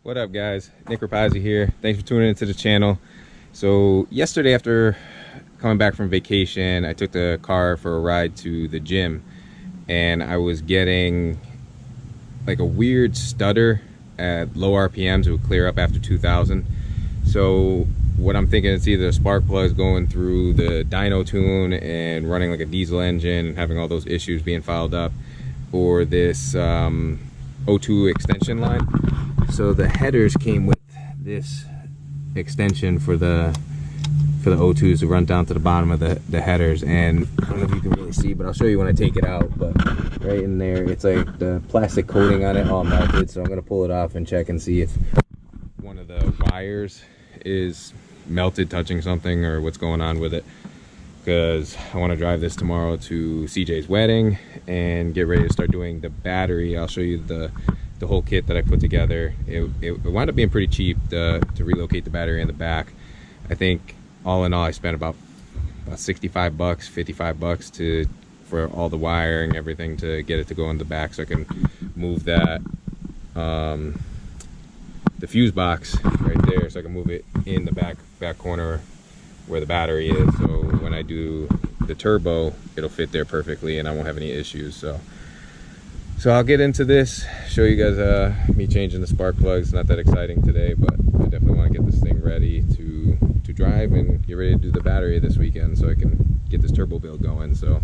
What up, guys? Nick Rapazzi here. Thanks for tuning into the channel. So yesterday, after coming back from vacation, I took the car for a ride to the gym, and I was getting like a weird stutter at low RPMs. It would clear up after 2,000. So what I'm thinking, it's either the spark plugs going through the dyno tune and running like a diesel engine and having all those issues being filed up, or this O2 extension line. So the headers came with this extension for the O2s to run down to the bottom of the headers, and I don't know if you can really see, but I'll show you when I take it out. But right in there, it's like the plastic coating on it all melted, so I'm gonna pull it off and check and see if one of the wires is melted touching something or what's going on with it, because I want to drive this tomorrow to CJ's wedding and get ready to start doing the battery. I'll show you the whole kit that I put together. It wound up being pretty cheap to relocate the battery in the back. I think all in all I spent about 65 bucks, 55 bucks for all the wiring, everything, to get it to go in the back, so I can move that the fuse box right there, so I can move it in the back corner where the battery is, so when I do the turbo it'll fit there perfectly and I won't have any issues. So I'll get into this, show you guys me changing the spark plugs. Not that exciting today, but I definitely want to get this thing ready to drive and get ready to do the battery this weekend so I can get this turbo build going. So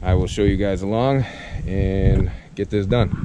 I will show you guys along and get this done.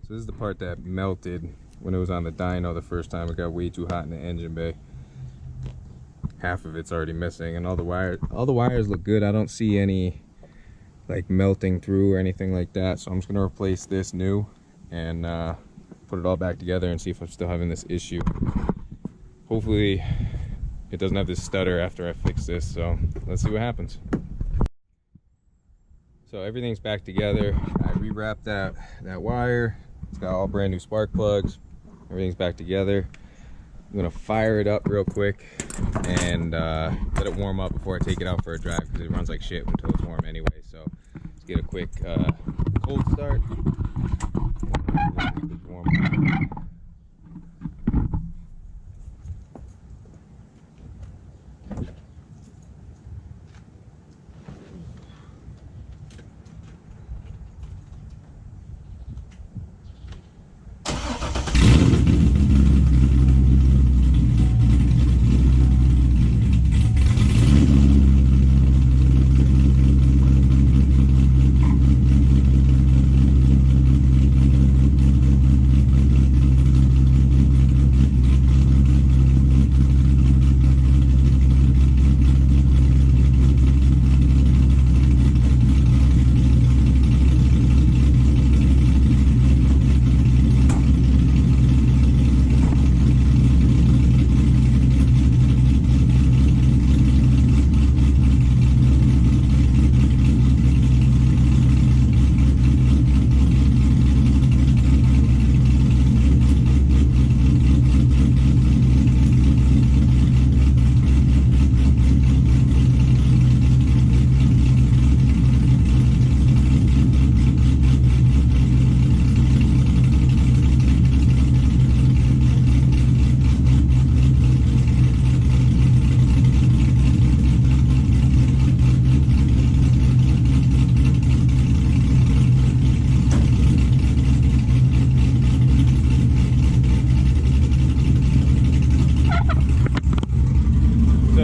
So this is the part that melted when it was on the dyno the first time. It got way too hot in the engine bay. Half of it's already missing, and all the wires look good. I don't see any like melting through or anything like that. So I'm just gonna replace this new and put it all back together and see if I'm still having this issue. Hopefully it doesn't have this stutter after I fix this, so let's see what happens. So everything's back together. I rewrapped that wire. It's got all brand new spark plugs. Everything's back together. I'm gonna fire it up real quick and let it warm up before I take it out for a drive, because it runs like shit until it's warm anyway. So let's get a quick cold start. Warm up.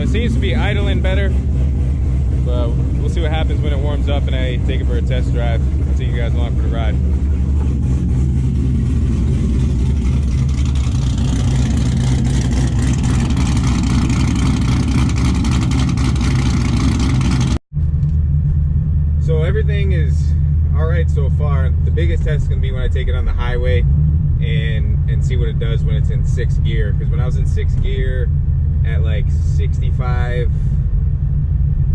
Seems to be idling better, but we'll see what happens when it warms up and I take it for a test drive. I'll take you guys along for the ride. So everything is all right so far. The biggest test is going to be when I take it on the highway and see what it does when it's in 6th gear. Because when I was in 6th gear at like 65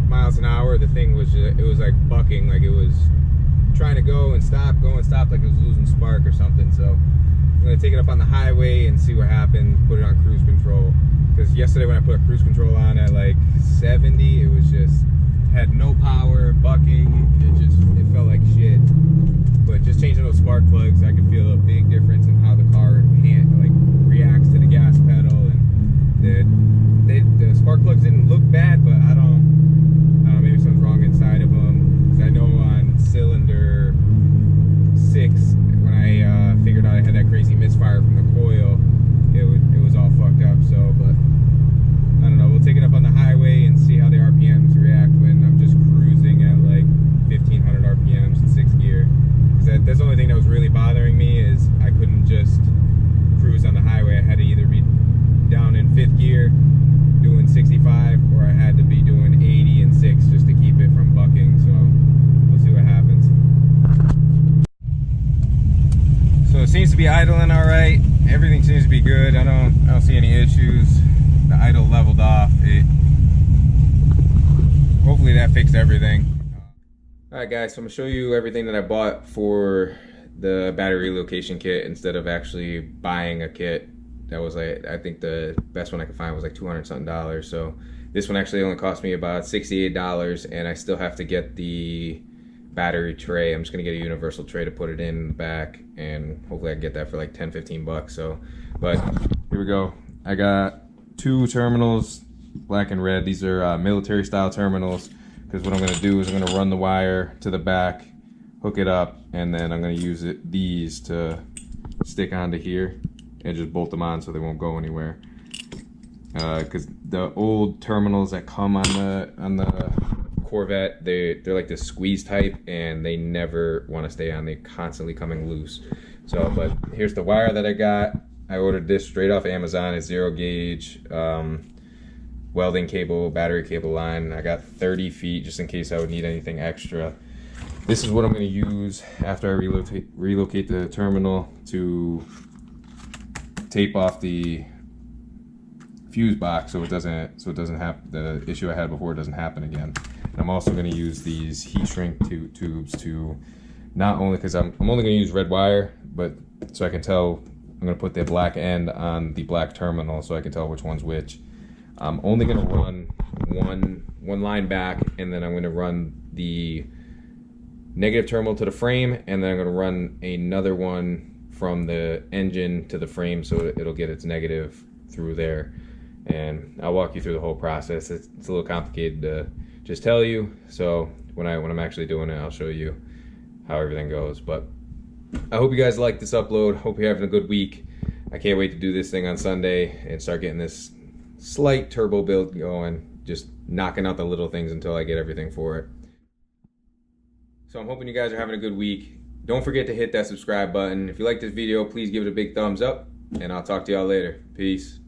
miles an hour, the thing was just, it was like bucking, like it was trying to go and stop, like it was losing spark or something. So I'm gonna take it up on the highway and see what happens, put it on cruise control. Because yesterday when I put cruise control on at like 70, it was just, had no power, bucking, it felt like shit. But just changing those spark plugs, I could feel a big difference in how the car reacts to the gas pedal. And the spark plugs didn't look bad, but I don't know, maybe something's wrong inside of them. Because I know on cylinder 6, when I figured out I had that crazy misfire from the coil, it was all fucked up. So, but I don't know. We'll take it up on the highway and see how the RPMs react when I'm just cruising at like 1500 RPMs in 6th gear. Because that's the only thing that was really bothering me, is I couldn't just cruise on the highway. I had to either be down in 5th gear doing 65, or I had to be doing 80 and 6 just to keep it from bucking. So we'll see what happens. So it seems to be idling all right. Everything seems to be good. I don't see any issues. The idle leveled off. Hopefully that fixed everything. All right guys, so I'm gonna show you everything that I bought for the battery relocation kit instead of actually buying a kit. That was like, I think the best one I could find was like $200 something. So this one actually only cost me about $68, and I still have to get the battery tray. I'm just gonna get a universal tray to put it in the back, and hopefully I can get that for like 10-15 bucks. So, but here we go. I got 2 terminals, black and red. These are military style terminals, because what I'm gonna do is I'm gonna run the wire to the back, hook it up, and then I'm gonna use these to stick onto here and just bolt them on so they won't go anywhere. Because the old terminals that come on the Corvette. They're like this squeeze type, and they never want to stay on. They're constantly coming loose. So, but here's the wire that I got. I ordered this straight off Amazon. It's 0 gauge welding cable, battery cable line. I got 30 feet just in case I would need anything extra. This is what I'm going to use after I relocate the terminal to tape off the fuse box so it doesn't happen. The issue I had before doesn't happen again. And I'm also going to use these heat shrink tubes to not only, because I'm only going to use red wire, but so I can tell. I'm going to put the black end on the black terminal so I can tell which one's which. I'm only going to run one line back, and then I'm going to run the negative terminal to the frame, and then I'm going to run another one from the engine to the frame so it'll get its negative through there. And I'll walk you through the whole process. It's a little complicated to just tell you, so when I'm actually doing it, I'll show you how everything goes. But I hope you guys like this upload. Hope you're having a good week. I can't wait to do this thing on Sunday and start getting this slight turbo build going, just knocking out the little things until I get everything for it. So I'm hoping you guys are having a good week. Don't forget to hit that subscribe button. If you like this video, please give it a big thumbs up, and I'll talk to y'all later. Peace.